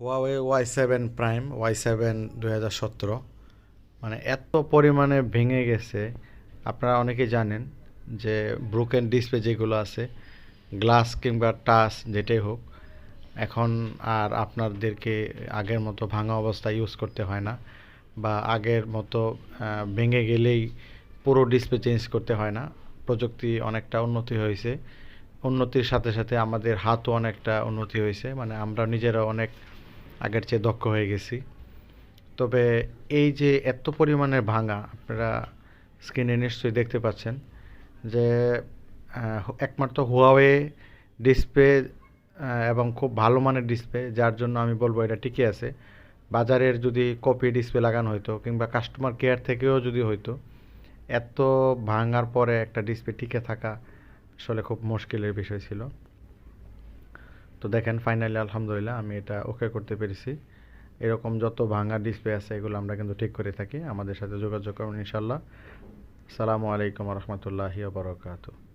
Huawei Y7 prime Y7 2017 মানে এত পরিমাণে ভেঙে গেছে। আপনারা অনেকেই জানেন যে ব্রোকেন ডিসপ্লে যেগুলো আছে, গ্লাস কিংবা টাচ যেটাই হোক, এখন আর আপনাদেরকে আগের মতো ভাঙা অবস্থায় ইউজ করতে হয় না, বা আগের মতো ভেঙে গেলেই পুরো ডিসপ্লে চেঞ্জ করতে হয় না। প্রযুক্তি অনেকটা উন্নতি হয়েছে, উন্নতির সাথে সাথে আমাদের হাতও অনেকটা উন্নতি হয়েছে, মানে আমরা নিজেরা অনেক আগের চেয়ে দক্ষ হয়ে গেছি। তবে এই যে এত পরিমাণে ভাঙা, আপনারা স্ক্রিনে নিশ্চয়ই দেখতে পাচ্ছেন যে একমাত্র হুয়াওয়ে ডিসপ্লে, এবং খুব ভালো মানের ডিসপ্লে, যার জন্য আমি বলবো এটা টিকে আছে। বাজারের যদি কপি ডিসপ্লে লাগানো হতো কিংবা কাস্টমার কেয়ার থেকেও যদি হইতো, এত ভাঙার পরে একটা ডিসপ্লে টিকে থাকা আসলে খুব মুশকিলের বিষয় ছিল। তো দেখেন ফাইনালি আলহামদুলিল্লাহ আমি এটা ওকে করতে পেরেছি। এরকম যত ভাঙা ডিসপ্লে আছে এগুলো আমরা কিন্তু ঠিক করে থাকি। আমাদের সাথে যোগাযোগ করুন ইনশাল্লাহ। আসসালামু আলাইকুম রহমতুল্লাহি ওয়া বারাকাতুহু।